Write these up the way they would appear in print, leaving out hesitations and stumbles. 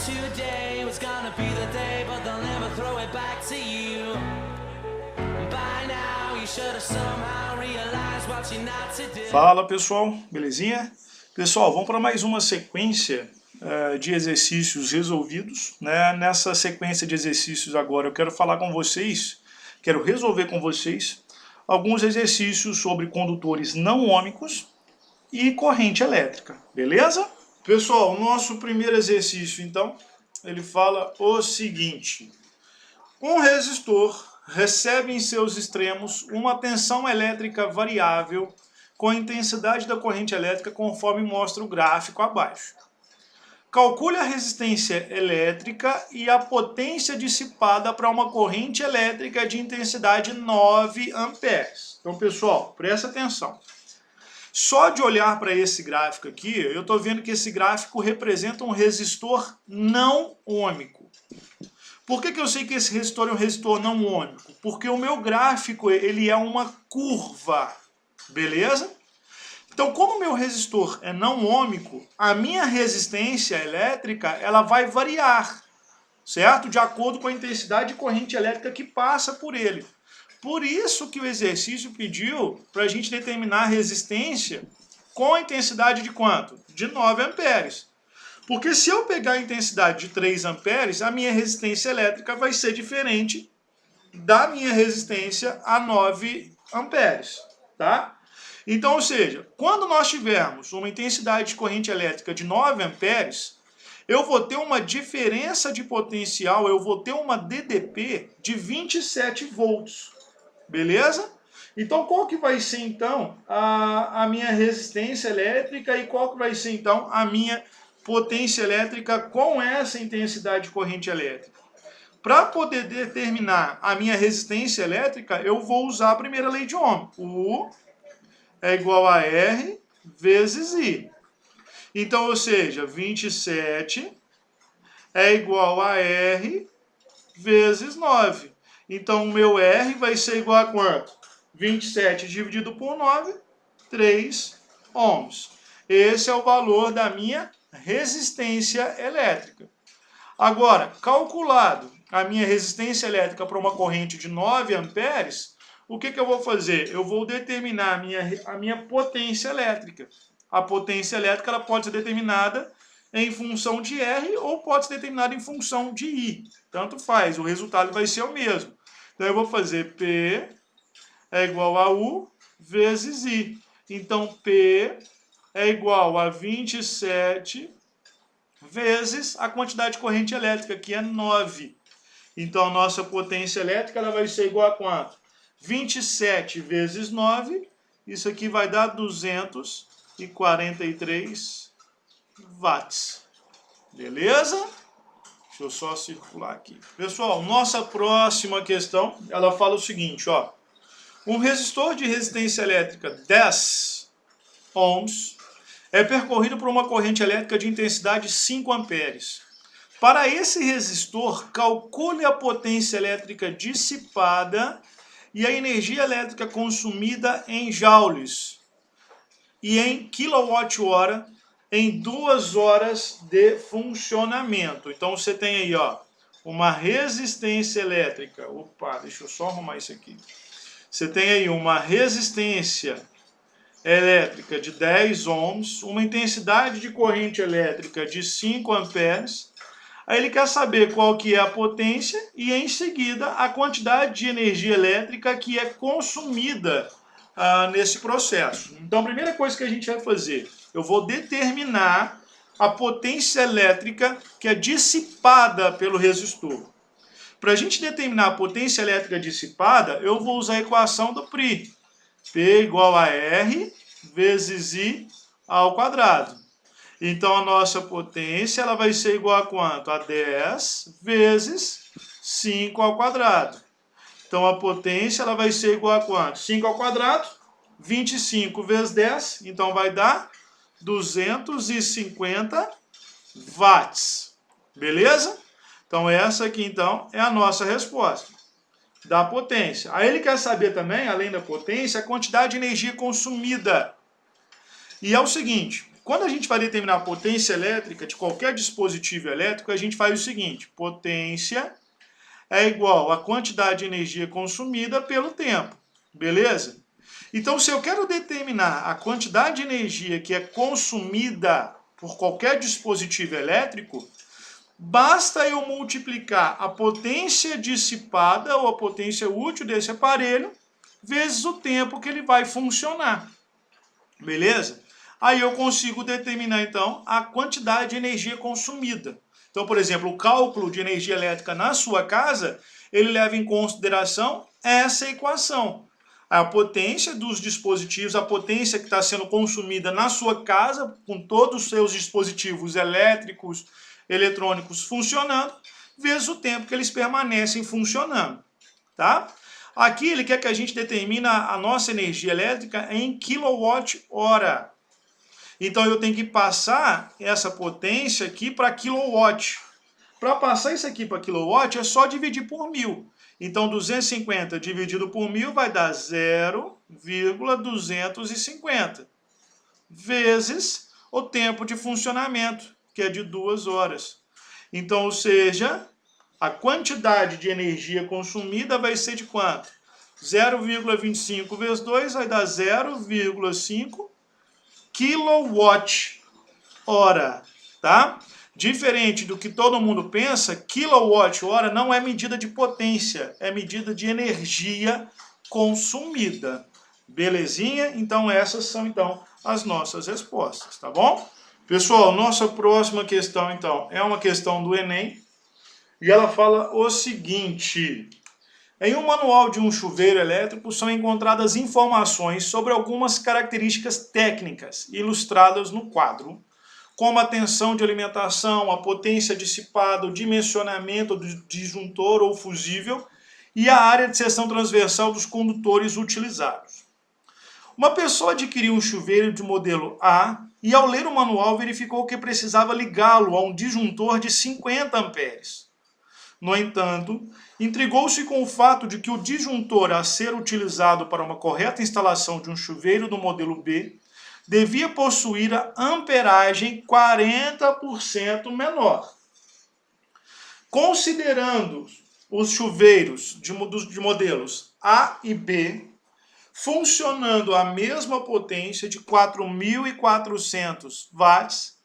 today was gonna be the day, but they'll never throw it back to you. By now you should have somehow realized what you're not to do. Fala pessoal, belezinha? Pessoal, vamos para mais uma sequência de exercícios resolvidos, né? Nessa sequência de exercícios agora eu quero falar com vocês, quero resolver com vocês alguns exercícios sobre condutores não ômicos e corrente elétrica, beleza? Pessoal, o nosso primeiro exercício, então, ele fala o seguinte: um resistor recebe em seus extremos uma tensão elétrica variável com a intensidade da corrente elétrica conforme mostra o gráfico abaixo. Calcule a resistência elétrica e a potência dissipada para uma corrente elétrica de intensidade 9 amperes. Então, pessoal, presta atenção. Só de olhar para esse gráfico aqui, eu estou vendo que esse gráfico representa um resistor não ômico. Por que eu sei que esse resistor é um resistor não ômico? Porque o meu gráfico ele é uma curva, beleza? Então, como o meu resistor é não ômico, a minha resistência elétrica ela vai variar, certo? De acordo com a intensidade de corrente elétrica que passa por ele. Por isso que o exercício pediu para a gente determinar a resistência com a intensidade de quanto? De 9 amperes. Porque se eu pegar a intensidade de 3 amperes, a minha resistência elétrica vai ser diferente da minha resistência a 9 amperes, tá? Então, ou seja, quando nós tivermos uma intensidade de corrente elétrica de 9 amperes, eu vou ter uma diferença de potencial, eu vou ter uma DDP de 27 volts. Beleza? Então, qual que vai ser, então, a minha resistência elétrica e qual que vai ser, então, a minha potência elétrica com essa intensidade de corrente elétrica? Para poder determinar a minha resistência elétrica, eu vou usar a primeira lei de Ohm. U é igual a R vezes I. Então, ou seja, 27 é igual a R vezes 9. Então, o meu R vai ser igual a quanto? 27 dividido por 9, 3 ohms. Esse é o valor da minha resistência elétrica. Agora, calculado a minha resistência elétrica para uma corrente de 9 amperes, o que eu vou fazer? Eu vou determinar a minha potência elétrica. A potência elétrica ela pode ser determinada em função de R ou pode ser determinada em função de I. Tanto faz, o resultado vai ser o mesmo. Então, eu vou fazer P é igual a U vezes I. Então, P é igual a 27 vezes a quantidade de corrente elétrica, que é 9. Então, a nossa potência elétrica ela vai ser igual a quanto? 27 vezes 9, isso aqui vai dar 243 watts. Beleza? Deixa eu só circular aqui. Pessoal, nossa próxima questão, ela fala o seguinte, ó. Um resistor de resistência elétrica 10 ohms é percorrido por uma corrente elétrica de intensidade 5 amperes. Para esse resistor, calcule a potência elétrica dissipada e a energia elétrica consumida em joules e em quilowatt-hora em 2 horas de funcionamento. Então você tem aí, ó, uma resistência elétrica. Opa, deixa eu só arrumar isso aqui. Você tem aí uma resistência elétrica de 10 ohms, uma intensidade de corrente elétrica de 5 amperes. Aí ele quer saber qual que é a potência e em seguida a quantidade de energia elétrica que é consumida nesse processo. Então a primeira coisa que a gente vai fazer, eu vou determinar a potência elétrica que é dissipada pelo resistor. Para a gente determinar a potência elétrica dissipada, eu vou usar a equação do Pri. P igual a R vezes I ao quadrado. Então a nossa potência ela vai ser igual a quanto? A 10 vezes 5 ao quadrado. Então a potência ela vai ser igual a quanto? 5 ao quadrado, 25 vezes 10, então vai dar 250 watts. Beleza? Então essa aqui então é a nossa resposta da potência. Aí ele quer saber também, além da potência, a quantidade de energia consumida. E é o seguinte, quando a gente vai determinar a potência elétrica de qualquer dispositivo elétrico, a gente faz o seguinte: potência é igual à quantidade de energia consumida pelo tempo, beleza? Então, se eu quero determinar a quantidade de energia que é consumida por qualquer dispositivo elétrico, basta eu multiplicar a potência dissipada ou a potência útil desse aparelho vezes o tempo que ele vai funcionar, beleza? Aí eu consigo determinar, então, a quantidade de energia consumida. Então, por exemplo, o cálculo de energia elétrica na sua casa, ele leva em consideração essa equação. A potência dos dispositivos, a potência que está sendo consumida na sua casa, com todos os seus dispositivos elétricos, eletrônicos funcionando, vezes o tempo que eles permanecem funcionando, tá? Aqui ele quer que a gente determine a nossa energia elétrica em quilowatt-hora. Então eu tenho que passar essa potência aqui para quilowatt. Para passar isso aqui para quilowatt é só dividir por 1000. Então 250 dividido por 1000 vai dar 0,250 vezes o tempo de funcionamento, que é de 2 horas. Então, ou seja, a quantidade de energia consumida vai ser de quanto? 0,25 vezes 2 vai dar 0,5 kWh, tá? Diferente do que todo mundo pensa, kWh não é medida de potência, é medida de energia consumida. Belezinha? Então essas são as nossas respostas, tá bom? Pessoal, nossa próxima questão então é uma questão do Enem e ela fala o seguinte: em um manual de um chuveiro elétrico são encontradas informações sobre algumas características técnicas ilustradas no quadro, como a tensão de alimentação, a potência dissipada, o dimensionamento do disjuntor ou fusível e a área de seção transversal dos condutores utilizados. Uma pessoa adquiriu um chuveiro de modelo A e, ao ler o manual, verificou que precisava ligá-lo a um disjuntor de 50 amperes. No entanto, intrigou-se com o fato de que o disjuntor a ser utilizado para uma correta instalação de um chuveiro do modelo B devia possuir a amperagem 40% menor. Considerando os chuveiros de modelos A e B funcionando a mesma potência de 4.400 watts,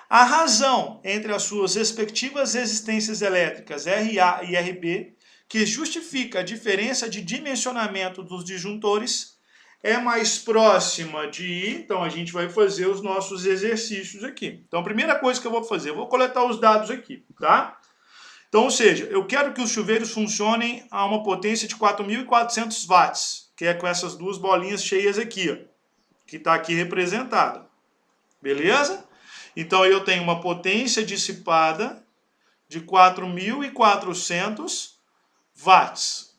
a razão entre as suas respectivas resistências elétricas RA e RB, que justifica a diferença de dimensionamento dos disjuntores, é mais próxima de... Então, a gente vai fazer os nossos exercícios aqui. Então, a primeira coisa que eu vou fazer, eu vou coletar os dados aqui, tá? Então, ou seja, eu quero que os chuveiros funcionem a uma potência de 4.400 watts, que é com essas duas bolinhas cheias aqui, ó, que está aqui representada. Beleza? Então, eu tenho uma potência dissipada de 4.400 watts.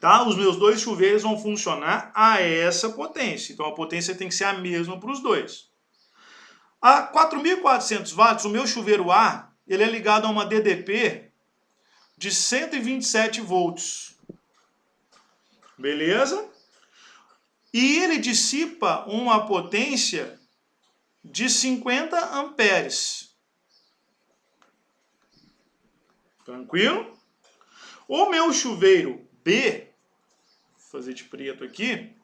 Tá? Os meus dois chuveiros vão funcionar a essa potência. Então, a potência tem que ser a mesma para os dois. A 4.400 watts, o meu chuveiro A, ele é ligado a uma DDP de 127 volts. Beleza? E ele dissipa uma potência de 50 amperes. Tranquilo? O meu chuveiro B, vou fazer de preto aqui,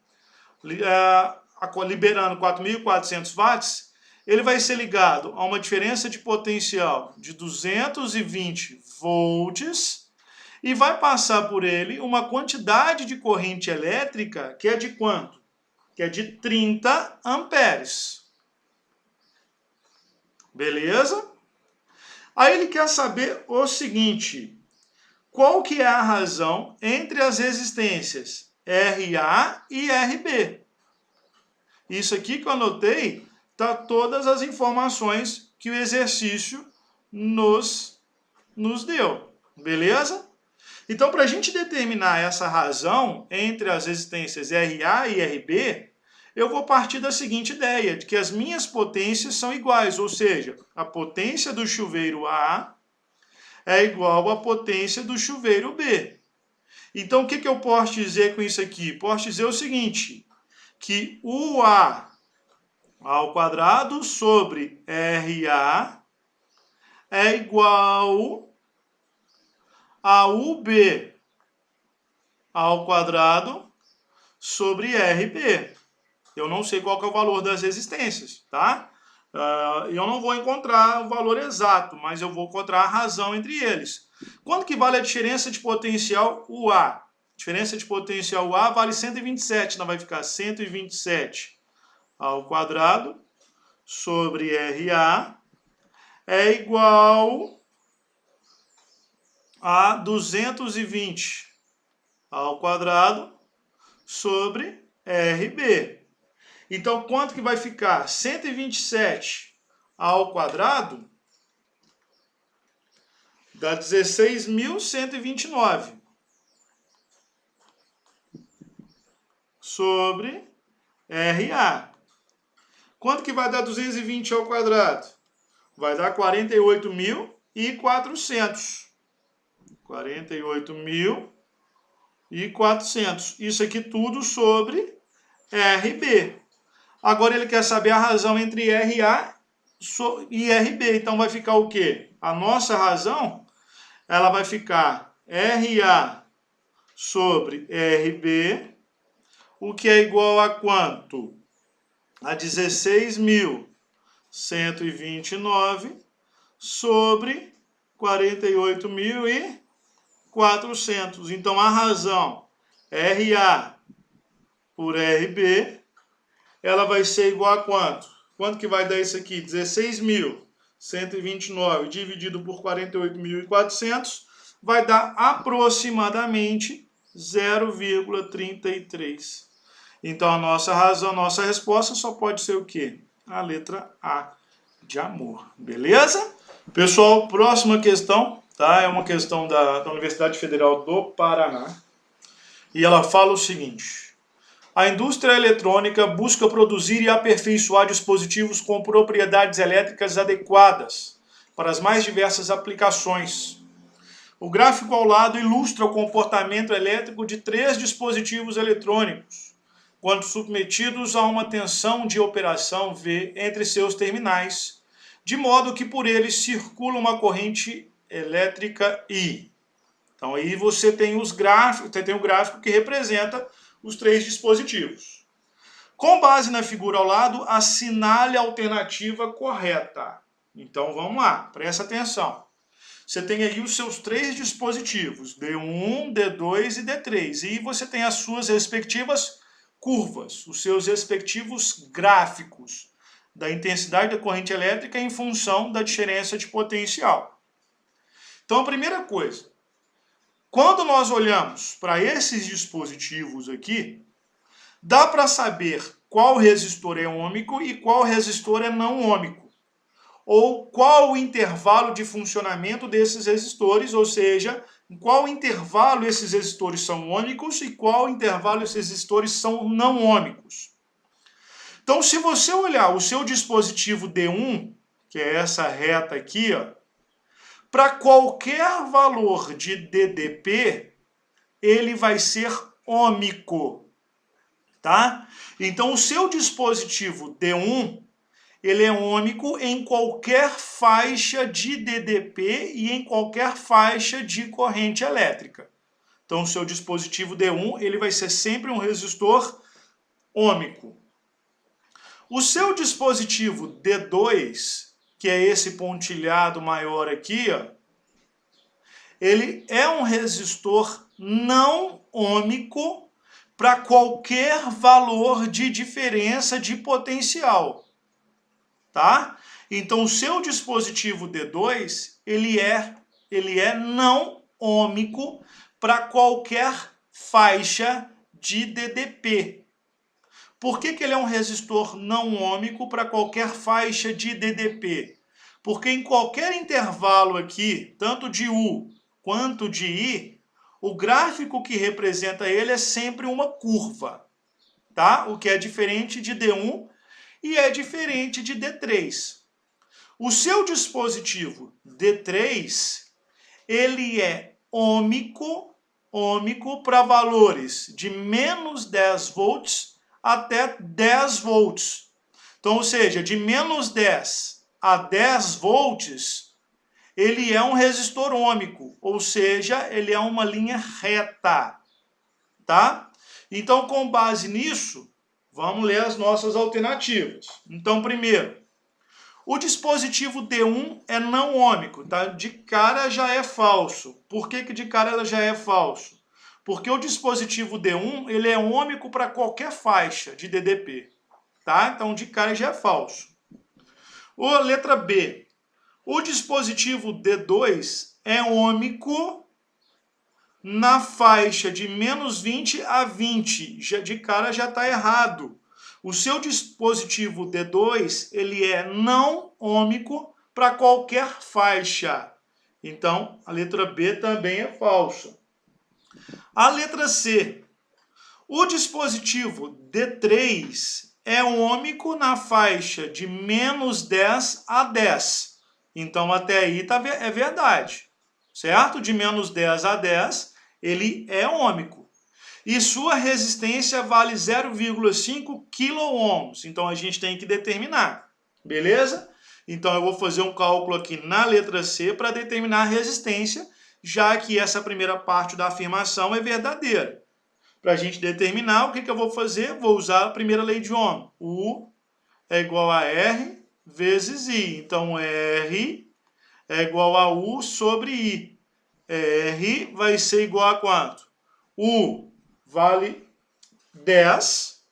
liberando 4.400 watts, ele vai ser ligado a uma diferença de potencial de 220 volts e vai passar por ele uma quantidade de corrente elétrica que é de quanto? Que é de 30 amperes. Beleza? Aí ele quer saber o seguinte: qual que é a razão entre as resistências RA e RB? Isso aqui que eu anotei tá todas as informações que o exercício nos deu. Beleza? Então, para a gente determinar essa razão entre as resistências RA e RB, eu vou partir da seguinte ideia, de que as minhas potências são iguais, ou seja, a potência do chuveiro A é igual à potência do chuveiro B. Então, o que eu posso dizer com isso aqui? Posso dizer o seguinte, que o A ao quadrado sobre RA é igual a UB ao quadrado sobre RB. Eu não sei qual que é o valor das resistências, tá? Eu não vou encontrar o valor exato, mas eu vou encontrar a razão entre eles. Quanto que vale a diferença de potencial UA? A diferença de potencial UA vale 127, então vai ficar 127 ao quadrado sobre RA é igual a 220 ao quadrado sobre RB. Então, quanto que vai ficar? 127 ao quadrado dá 16.129 sobre RA. Quanto que vai dar 220 ao quadrado? Vai dar 48.400. 48.400. Isso aqui tudo sobre RB. Agora ele quer saber a razão entre RA e RB. Então vai ficar o quê? A nossa razão, ela vai ficar RA sobre RB, o que é igual a quanto? A 16.129 sobre 48.400. Então a razão RA por RB, ela vai ser igual a quanto? Quanto que vai dar isso aqui? 16.129 dividido por 48.400 vai dar aproximadamente 0,33. Então a nossa razão, a nossa resposta só pode ser o quê? A letra A de amor. Beleza? Pessoal, próxima questão, tá? É uma questão da Universidade Federal do Paraná. E ela fala o seguinte: a indústria eletrônica busca produzir e aperfeiçoar dispositivos com propriedades elétricas adequadas para as mais diversas aplicações. O gráfico ao lado ilustra o comportamento elétrico de 3 dispositivos eletrônicos, quando submetidos a uma tensão de operação V entre seus terminais, de modo que por eles circula uma corrente elétrica I. Então aí você tem os gráficos, tem o gráfico que representa os 3 dispositivos. Com base na figura ao lado, assinale a alternativa correta. Então vamos lá, presta atenção. Você tem aí os seus 3 dispositivos, D1, D2 e D3. E você tem as suas respectivas curvas, os seus respectivos gráficos da intensidade da corrente elétrica em função da diferença de potencial. Então a primeira coisa, quando nós olhamos para esses dispositivos aqui, dá para saber qual resistor é ôhmico e qual resistor é não ôhmico. Ou qual o intervalo de funcionamento desses resistores, ou seja, em qual intervalo esses resistores são ôhmicos e qual intervalo esses resistores são não ôhmicos. Então, se você olhar o seu dispositivo D1, que é essa reta aqui, ó, para qualquer valor de DDP, ele vai ser ôhmico, tá? Então, o seu dispositivo D1, ele é ôhmico em qualquer faixa de DDP e em qualquer faixa de corrente elétrica. Então, o seu dispositivo D1, ele vai ser sempre um resistor ôhmico. O seu dispositivo D2, que é esse pontilhado maior aqui, ó, ele é um resistor não ôhmico para qualquer valor de diferença de potencial. Tá? Então, o seu dispositivo D2, ele é não ôhmico para qualquer faixa de DDP. Por que ele é um resistor não ôhmico para qualquer faixa de DDP? Porque em qualquer intervalo aqui, tanto de U quanto de I, o gráfico que representa ele é sempre uma curva, tá? O que é diferente de D1 e é diferente de D3. O seu dispositivo D3, ele é ôhmico para valores de menos 10 volts até 10 volts. Então, ou seja, de menos 10 a 10 volts, ele é um resistor ôhmico, ou seja, ele é uma linha reta, tá? Então, com base nisso, vamos ler as nossas alternativas. Então, primeiro, o dispositivo D1 é não ôhmico, tá? De cara já é falso. Por que de cara ela já é falso? Porque o dispositivo D1, ele é ôhmico para qualquer faixa de DDP, tá? Então, de cara já é falso. Letra B. O dispositivo D2 é ôhmico na faixa de menos 20 a 20. De cara já está errado. O seu dispositivo D2, ele é não ôhmico para qualquer faixa. Então, a letra B também é falsa. A letra C. O dispositivo D3 é ôhmico na faixa de menos 10 a 10. Então, até aí é verdade. Certo? De menos 10 a 10, ele é ôhmico. E sua resistência vale 0,5 kΩ. Então, a gente tem que determinar. Beleza? Então, eu vou fazer um cálculo aqui na letra C para determinar a resistência, já que essa primeira parte da afirmação é verdadeira. Para a gente determinar, o que eu vou fazer? Vou usar a primeira lei de Ohm. U é igual a R vezes I. Então, R é igual a U sobre I. R vai ser igual a quanto? U vale 10.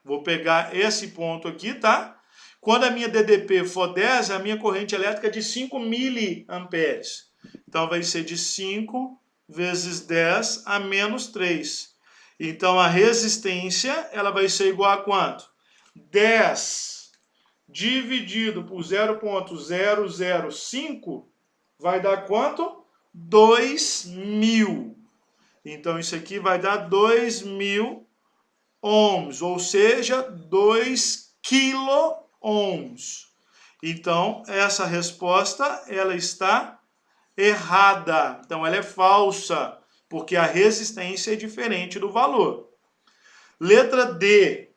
Vou pegar esse ponto aqui, tá? Quando a minha DDP for 10, a minha corrente elétrica é de 5 miliamperes. Então, vai ser de 5 vezes 10 a menos 3. Então, a resistência ela vai ser igual a quanto? 10 dividido por 0,005 vai dar quanto? 2.000. Então, isso aqui vai dar 2.000 ohms, ou seja, 2 quilo-ohms. Então, essa resposta ela está errada. Então, ela é falsa, porque a resistência é diferente do valor. Letra D.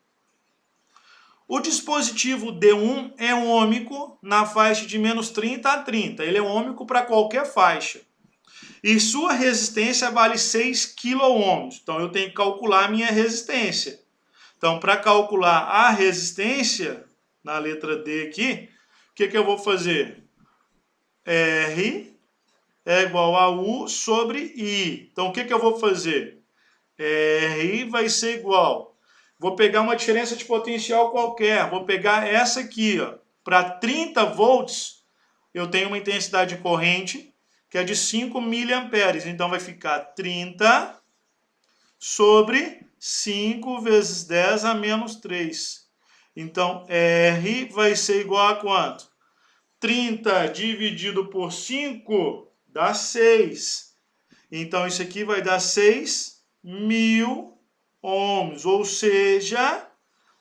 O dispositivo D1 é ôhmico na faixa de menos 30 a 30. Ele é ôhmico para qualquer faixa. E sua resistência vale 6 kΩ. Então, eu tenho que calcular a minha resistência. Então, para calcular a resistência, na letra D aqui, o que eu vou fazer? R é igual a U sobre I. Então, o que eu vou fazer? R vai ser igual. Vou pegar uma diferença de potencial qualquer. Vou pegar essa aqui, ó. Para 30 volts, eu tenho uma intensidade de corrente que é de 5 miliamperes. Então, vai ficar 30 sobre 5 vezes 10 a menos 3. Então, R vai ser igual a quanto? 30 dividido por 5 dá 6. Então, isso aqui vai dar 6.000 ohms, ou seja,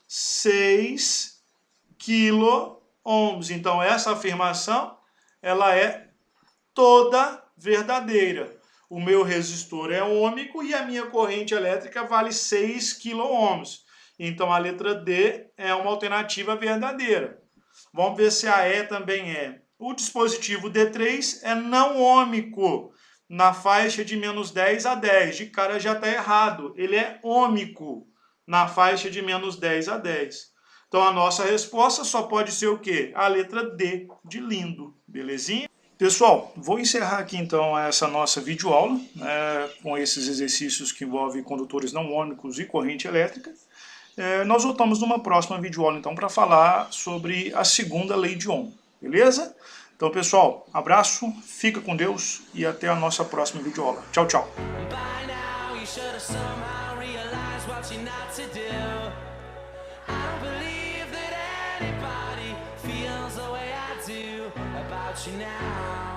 6 quilo-ohms. Então, essa afirmação ela é toda verdadeira. O meu resistor é ôhmico e a minha corrente elétrica vale 6 kΩ. Então, a letra D é uma alternativa verdadeira. Vamos ver se a E também é. O dispositivo D3 é não ôhmico na faixa de menos 10 a 10. De cara já está errado. Ele é ôhmico na faixa de menos 10 a 10. Então, a nossa resposta só pode ser o quê? A letra D de lindo. Belezinha? Pessoal, vou encerrar aqui então essa nossa videoaula, né, com esses exercícios que envolvem condutores não ôhmicos e corrente elétrica. Nós voltamos numa próxima videoaula então para falar sobre a segunda lei de Ohm, beleza? Então pessoal, abraço, fica com Deus e até a nossa próxima videoaula. Tchau, tchau. You now